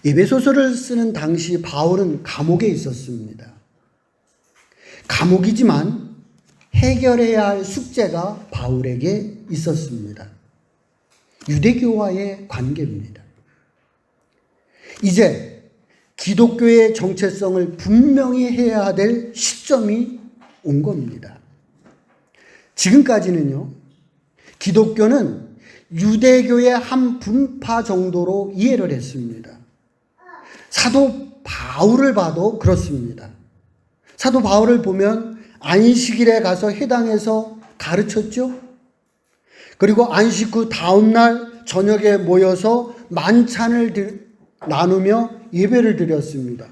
에베소서를 쓰는 당시 바울은 감옥에 있었습니다. 감옥이지만 해결해야 할 숙제가 바울에게 있었습니다. 유대교와의 관계입니다. 이제 기독교의 정체성을 분명히 해야 될 시점이 온 겁니다. 지금까지는요, 기독교는 유대교의 한 분파 정도로 이해를 했습니다. 사도 바울을 봐도 그렇습니다. 사도 바울을 보면 안식일에 가서 회당에서 가르쳤죠. 그리고 안식 후 다음날 저녁에 모여서 만찬을 나누며 예배를 드렸습니다.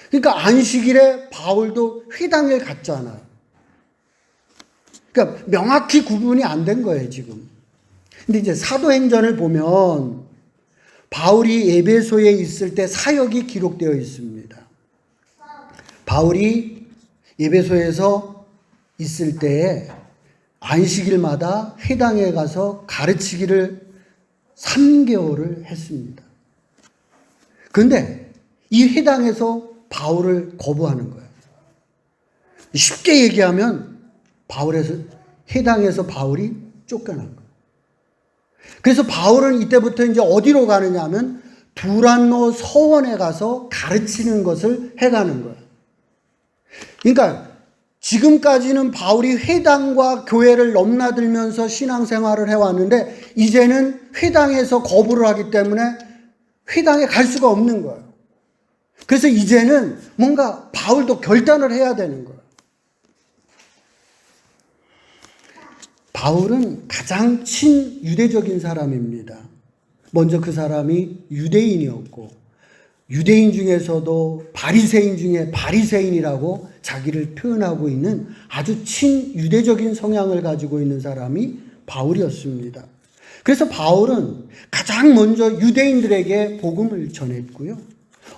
그러니까 안식일에 바울도 회당에 갔잖아요. 그러니까 명확히 구분이 안 된 거예요, 지금. 근데 이제 사도행전을 보면 바울이 에베소에 있을 때 사역이 기록되어 있습니다. 바울이 에베소에서 있을 때에 안식일마다 회당에 가서 가르치기를 3개월을 했습니다. 그런데 이 회당에서 바울을 거부하는 거예요. 쉽게 얘기하면 회당에서 바울이 쫓겨난 거예요. 그래서 바울은 이때부터 이제 어디로 가느냐 하면 두란노 서원에 가서 가르치는 것을 해가는 거예요. 그러니까 지금까지는 바울이 회당과 교회를 넘나들면서 신앙생활을 해왔는데 이제는 회당에서 거부를 하기 때문에 회당에 갈 수가 없는 거예요. 그래서 이제는 뭔가 바울도 결단을 해야 되는 거예요. 바울은 가장 친유대적인 사람입니다. 먼저 그 사람이 유대인이었고 유대인 중에서도 바리새인 중에 바리새인이라고 자기를 표현하고 있는 아주 친유대적인 성향을 가지고 있는 사람이 바울이었습니다. 그래서 바울은 가장 먼저 유대인들에게 복음을 전했고요.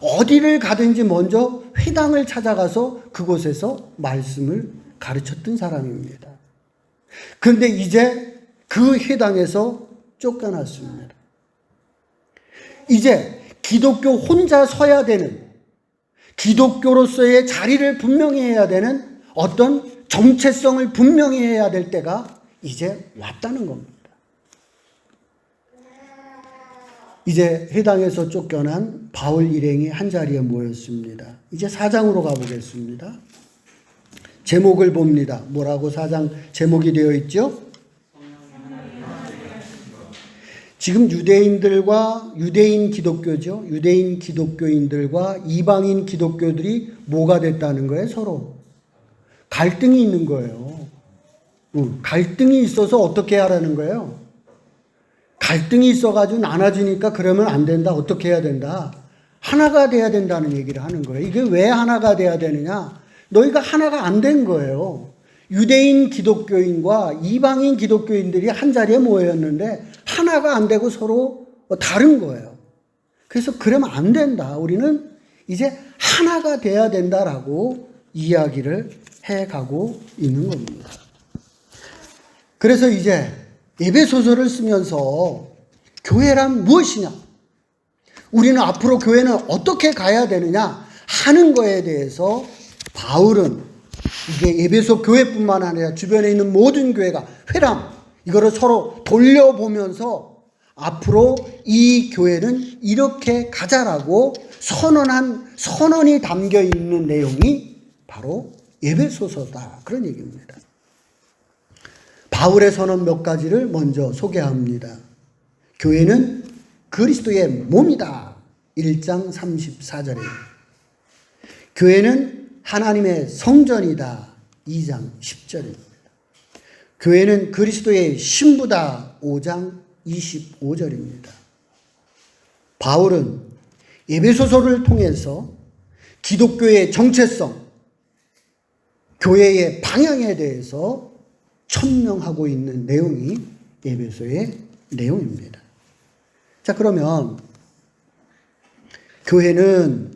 어디를 가든지 먼저 회당을 찾아가서 그곳에서 말씀을 가르쳤던 사람입니다. 그런데 이제 그 회당에서 쫓겨났습니다. 이제 기독교 혼자 서야 되는, 기독교로서의 자리를 분명히 해야 되는 어떤 정체성을 분명히 해야 될 때가 이제 왔다는 겁니다. 이제 회당에서 쫓겨난 바울 일행이 한자리에 모였습니다. 이제 4장으로 가보겠습니다. 제목을 봅니다. 뭐라고 4장 제목이 되어 있죠? 지금 유대인 기독교죠. 유대인 기독교인들과 이방인 기독교들이 뭐가 됐다는 거예요? 서로 갈등이 있는 거예요. 갈등이 있어서 어떻게 하라는 거예요? 갈등이 있어가지고 나눠지니까 그러면 안 된다. 어떻게 해야 된다? 하나가 돼야 된다는 얘기를 하는 거예요. 이게 왜 하나가 돼야 되느냐? 너희가 하나가 안 된 거예요. 유대인 기독교인과 이방인 기독교인들이 한자리에 모였는데 하나가 안 되고 서로 다른 거예요. 그래서 그러면 안 된다. 우리는 이제 하나가 돼야 된다라고 이야기를 해가고 있는 겁니다. 그래서 이제 에베소서를 쓰면서 교회란 무엇이냐? 우리는 앞으로 교회는 어떻게 가야 되느냐 하는 거에 대해서 바울은 이게 에베소 교회뿐만 아니라 주변에 있는 모든 교회가 회람 이거를 서로 돌려보면서 앞으로 이 교회는 이렇게 가자라고 선언이 담겨 있는 내용이 바로 에베소서다. 그런 얘기입니다. 바울의 선언 몇 가지를 먼저 소개합니다. 교회는 그리스도의 몸이다. 1장 34절에. 교회는 하나님의 성전이다. 2장 10절입니다. 교회는 그리스도의 신부다. 5장 25절입니다. 바울은 에베소서를 통해서 기독교의 정체성, 교회의 방향에 대해서 천명하고 있는 내용이 에베소의 내용입니다. 자, 그러면 교회는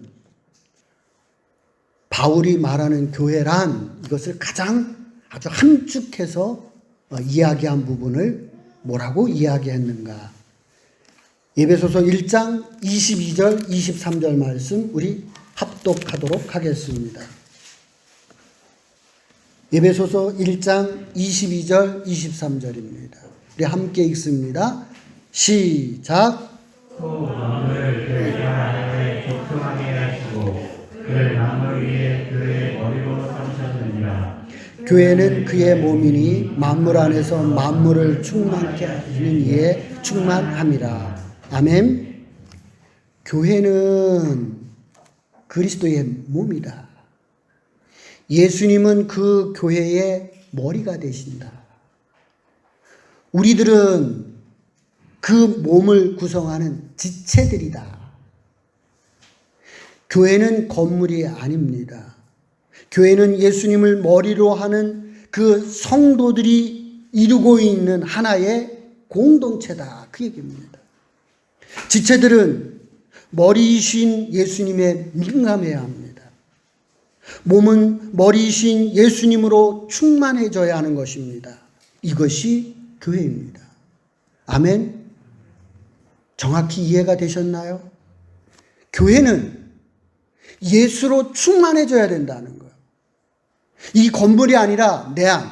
바울이 말하는 교회란 이것을 가장 아주 함축해서 이야기한 부분을 뭐라고 이야기했는가? 에베소서 1장 22절 23절 말씀 우리 합독하도록 하겠습니다. 에베소서 1장 22절 23절입니다. 우리 함께 읽습니다. 시작. 또 만물을 그 하나님의 교통하게 하시고 그를 만물 위에 그의 머리로 삼으셨느니라. 교회는 그의 몸이니 만물 안에서 만물을 충만케 하시는 이에 충만함이라. 아멘. 교회는 그리스도의 몸이다. 예수님은 그 교회의 머리가 되신다. 우리들은 그 몸을 구성하는 지체들이다. 교회는 건물이 아닙니다. 교회는 예수님을 머리로 하는 그 성도들이 이루고 있는 하나의 공동체다. 그 얘기입니다. 지체들은 머리이신 예수님에 민감해야 합니다. 몸은 머리이신 예수님으로 충만해져야 하는 것입니다. 이것이 교회입니다. 아멘. 정확히 이해가 되셨나요? 교회는 예수로 충만해져야 된다는 거예요. 이 건물이 아니라 내 안,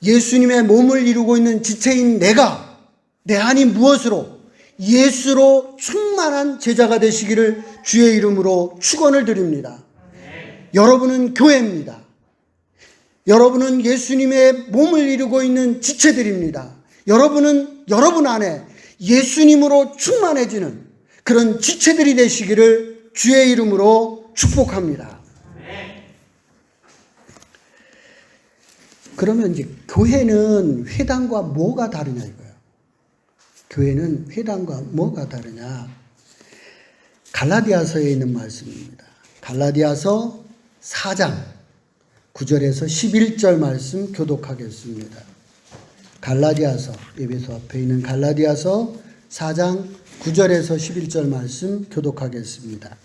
예수님의 몸을 이루고 있는 지체인 내가, 내 안이 무엇으로? 예수로 충만한 제자가 되시기를 주의 이름으로 축원을 드립니다. 여러분은 교회입니다. 여러분은 예수님의 몸을 이루고 있는 지체들입니다. 여러분은 여러분 안에 예수님으로 충만해지는 그런 지체들이 되시기를 주의 이름으로 축복합니다. 그러면 이제 교회는 회당과 뭐가 다르냐 이거예요. 교회는 회당과 뭐가 다르냐. 갈라디아서에 있는 말씀입니다. 갈라디아서 4장 9절에서 11절 말씀 교독하겠습니다. 갈라디아서, 에베소 앞에 있는 갈라디아서 4장 9절에서 11절 말씀 교독하겠습니다.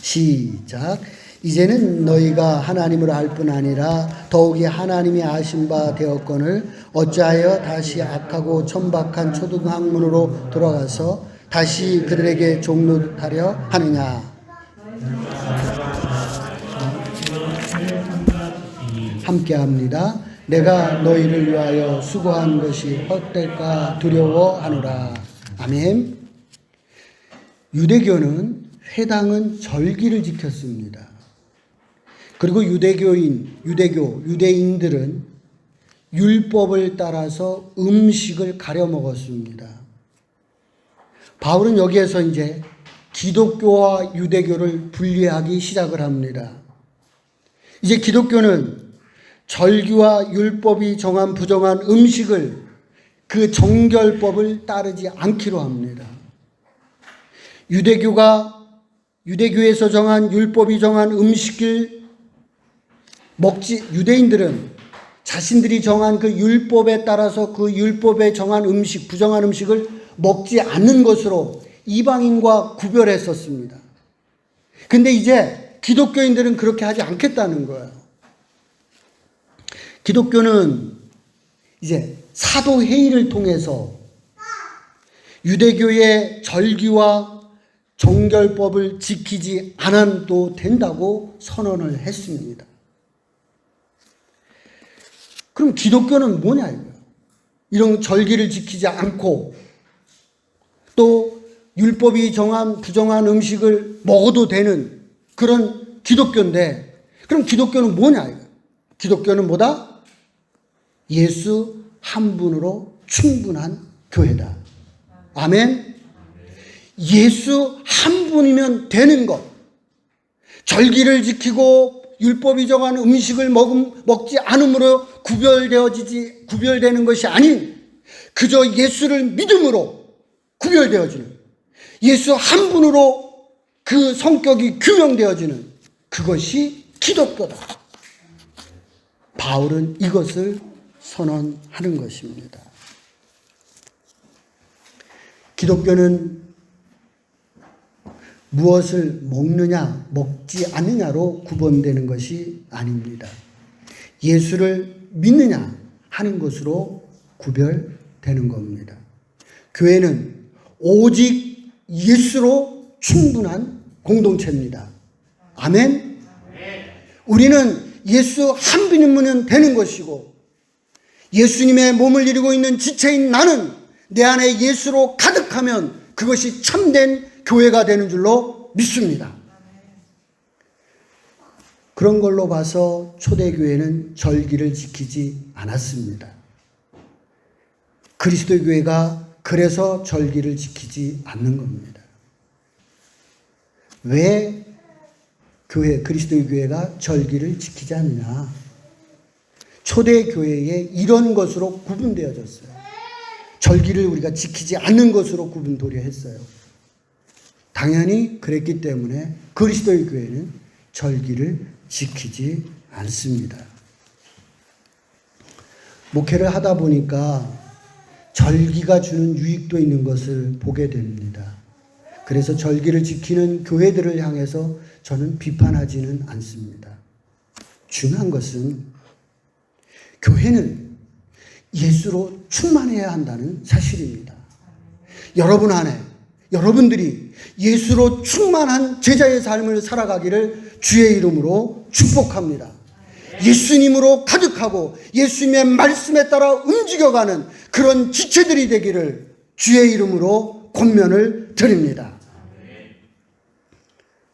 시작. 이제는 너희가 하나님을 알 뿐 아니라 더욱이 하나님이 아신 바 되었거늘 어찌하여 다시 악하고 천박한 초등학문으로 돌아가서 다시 그들에게 종노릇하려 하느냐. 함께합니다. 내가 너희를 위하여 수고한 것이 헛될까 두려워하노라. 아멘. 유대교는 회당은 절기를 지켰습니다. 그리고 유대인들은 율법을 따라서 음식을 가려 먹었습니다. 바울은 여기에서 이제 기독교와 유대교를 분리하기 시작을 합니다. 이제 기독교는 절기와 율법이 정한 부정한 음식을 그 정결법을 따르지 않기로 합니다. 유대교에서 정한 율법이 정한 음식을 유대인들은 자신들이 정한 그 율법에 따라서 그 율법에 정한 음식, 부정한 음식을 먹지 않는 것으로 이방인과 구별했었습니다. 근데 이제 기독교인들은 그렇게 하지 않겠다는 거예요. 기독교는 이제 사도회의를 통해서 유대교의 절기와 정결법을 지키지 않아도 된다고 선언을 했습니다. 그럼 기독교는 뭐냐 이거예요. 이런 절기를 지키지 않고 또 율법이 정한 부정한 음식을 먹어도 되는 그런 기독교인데 그럼 기독교는 뭐냐 이거예요. 기독교는 뭐다? 예수 한 분으로 충분한 교회다. 아멘. 예수 한 분이면 되는 것. 절기를 지키고 율법이 정한 음식을 먹지 않음으로 구별되는 것이 아닌 그저 예수를 믿음으로 구별되어지는 예수 한 분으로 그 성격이 규명되어지는 그것이 기독교다. 바울은 이것을 선언하는 것입니다. 기독교는 무엇을 먹느냐, 먹지 않느냐로 구분되는 것이 아닙니다. 예수를 믿느냐 하는 것으로 구별되는 겁니다. 교회는 오직 예수로 충분한 공동체입니다. 아멘? 우리는 예수 한 분이면 되는 것이고 예수님의 몸을 이루고 있는 지체인 나는 내 안에 예수로 가득하면 그것이 참된 교회가 되는 줄로 믿습니다. 그런 걸로 봐서 초대교회는 절기를 지키지 않았습니다. 그리스도 교회가 그래서 절기를 지키지 않는 겁니다. 왜 그리스도의 교회가 절기를 지키지 않느냐? 초대교회에 이런 것으로 구분되어졌어요. 절기를 우리가 지키지 않는 것으로 구분도려 했어요. 당연히 그랬기 때문에 그리스도의 교회는 절기를 지키지 않습니다. 목회를 하다 보니까 절기가 주는 유익도 있는 것을 보게 됩니다. 그래서 절기를 지키는 교회들을 향해서 저는 비판하지는 않습니다. 중요한 것은 교회는 예수로 충만해야 한다는 사실입니다. 여러분 안에 여러분들이 예수로 충만한 제자의 삶을 살아가기를 주의 이름으로 축복합니다. 예수님으로 가득하고 예수님의 말씀에 따라 움직여가는 그런 지체들이 되기를 주의 이름으로 권면을 드립니다.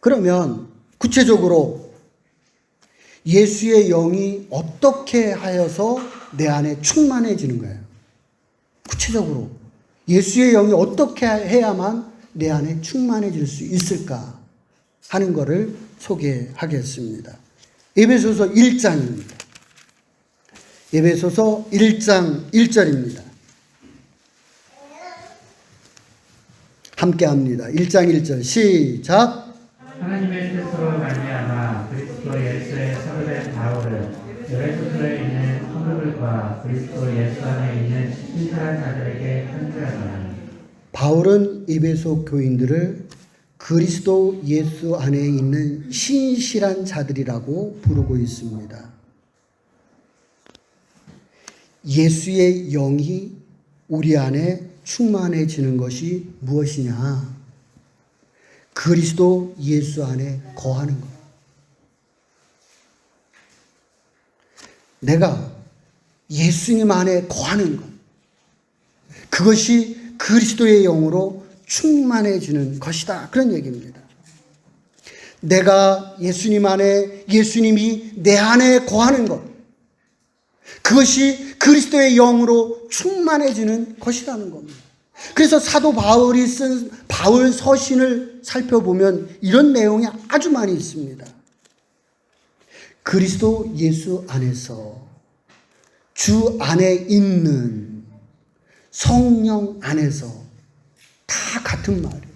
그러면 구체적으로 예수의 영이 어떻게 하여서 내 안에 충만해지는 거예요? 구체적으로 예수의 영이 어떻게 해야만 내 안에 충만해질 수 있을까 하는 것을 소개하겠습니다. 에베소서 1장입니다. 에베소서 1장 1절입니다. 함께 합니다. 1장 1절 시작. 하나님의 뜻으로 말미암아 그리스도 예수의 사도된 바울은 에베소서에 있는 성도들과 그리스도 예수 안에 있는 신실한 자들에게 편지하노니. 바울은 에베소 교인들을 그리스도 예수 안에 있는 신실한 자들이라고 부르고 있습니다. 예수의 영이 우리 안에 충만해지는 것이 무엇이냐? 그리스도 예수 안에 거하는 것. 내가 예수님 안에 거하는 것. 그것이 그리스도의 영으로 충만해지는 것이다. 그런 얘기입니다. 내가 예수님 안에, 예수님이 내 안에 거하는 것. 그것이 그리스도의 영으로 충만해지는 것이라는 겁니다. 그래서 사도 바울이 쓴 바울 서신을 살펴보면 이런 내용이 아주 많이 있습니다. 그리스도 예수 안에서 주 안에 있는 성령 안에서 다 같은 말이에요.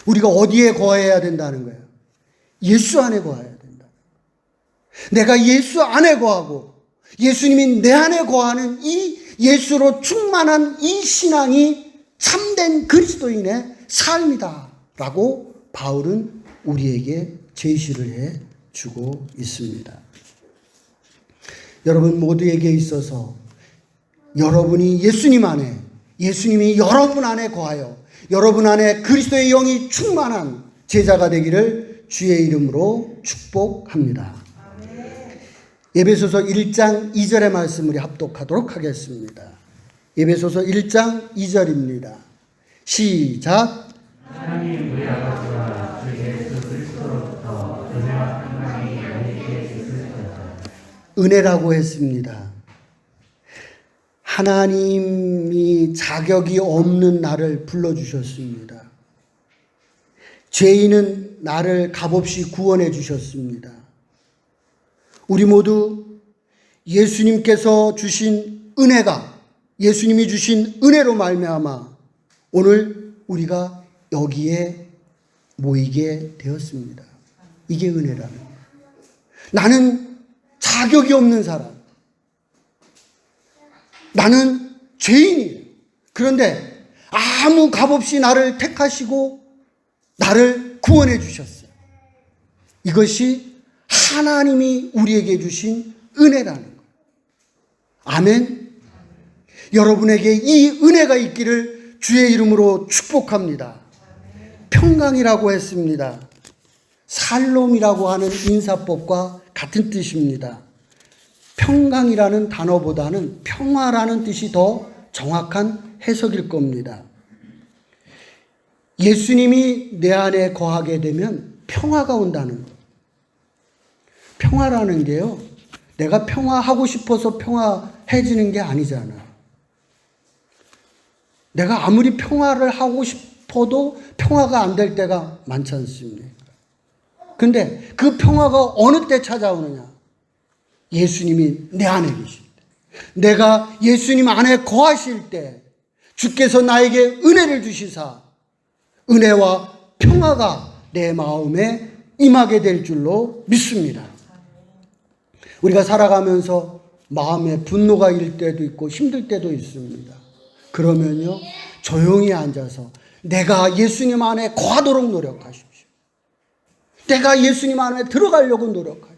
우리가 어디에 거해야 된다는 거예요? 예수 안에 거해야 된다. 내가 예수 안에 거하고 예수님이 내 안에 거하는 이 예수로 충만한 이 신앙이 참된 그리스도인의 삶이다 라고 바울은 우리에게 제시를 해 주고 있습니다. 여러분 모두에게 있어서 여러분이 예수님 안에, 예수님이 여러분 안에 거하여 여러분 안에 그리스도의 영이 충만한 제자가 되기를 주의 이름으로 축복합니다. 에베소서 1장 2절의 말씀 우리 합독하도록 하겠습니다. 에베소서 1장 2절입니다. 시작. 하나님 우리 아버지와 주 예수 그리스도로부터 은혜와 평강이 너희에게 있으시옵소서. 은혜라고 했습니다. 하나님이 자격이 없는 나를 불러주셨습니다. 죄인은 나를 값없이 구원해 주셨습니다. 우리 모두 예수님께서 주신 은혜가, 예수님이 주신 은혜로 말미암아 오늘 우리가 여기에 모이게 되었습니다. 이게 은혜라는 거예요. 나는 자격이 없는 사람. 나는 죄인이에요. 그런데 아무 값없이 나를 택하시고 나를 구원해 주셨어요. 이것이 하나님이 우리에게 주신 은혜라는 거예요. 아멘. 여러분에게 이 은혜가 있기를 주의 이름으로 축복합니다. 평강이라고 했습니다. 살롬이라고 하는 인사법과 같은 뜻입니다. 평강이라는 단어보다는 평화라는 뜻이 더 정확한 해석일 겁니다. 예수님이 내 안에 거하게 되면 평화가 온다는 것. 평화라는 게요, 내가 평화하고 싶어서 평화해지는 게 아니잖아. 내가 아무리 평화를 하고 싶어도 평화가 안 될 때가 많지 않습니까? 근데 그 평화가 어느 때 찾아오느냐? 예수님이 내 안에 계실 때. 내가 예수님 안에 거하실 때 주께서 나에게 은혜를 주시사 은혜와 평화가 내 마음에 임하게 될 줄로 믿습니다. 우리가 살아가면서 마음에 분노가 일 때도 있고 힘들 때도 있습니다. 그러면요, 조용히 앉아서 내가 예수님 안에 거하도록 노력하십시오. 내가 예수님 안에 들어가려고 노력하십시오.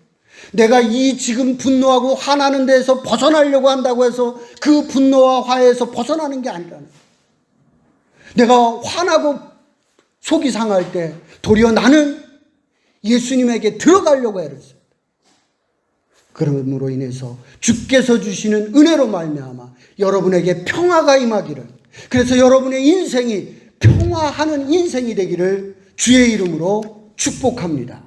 내가 이 지금 분노하고 화나는 데서 벗어나려고 한다고 해서 그 분노와 화에서 벗어나는 게 아니라는 거예요. 내가 화나고 속이 상할 때 도리어 나는 예수님에게 들어가려고 애를 씁니다. 그러므로 인해서 주께서 주시는 은혜로 말미암아 여러분에게 평화가 임하기를, 그래서 여러분의 인생이 평화하는 인생이 되기를 주의 이름으로 축복합니다.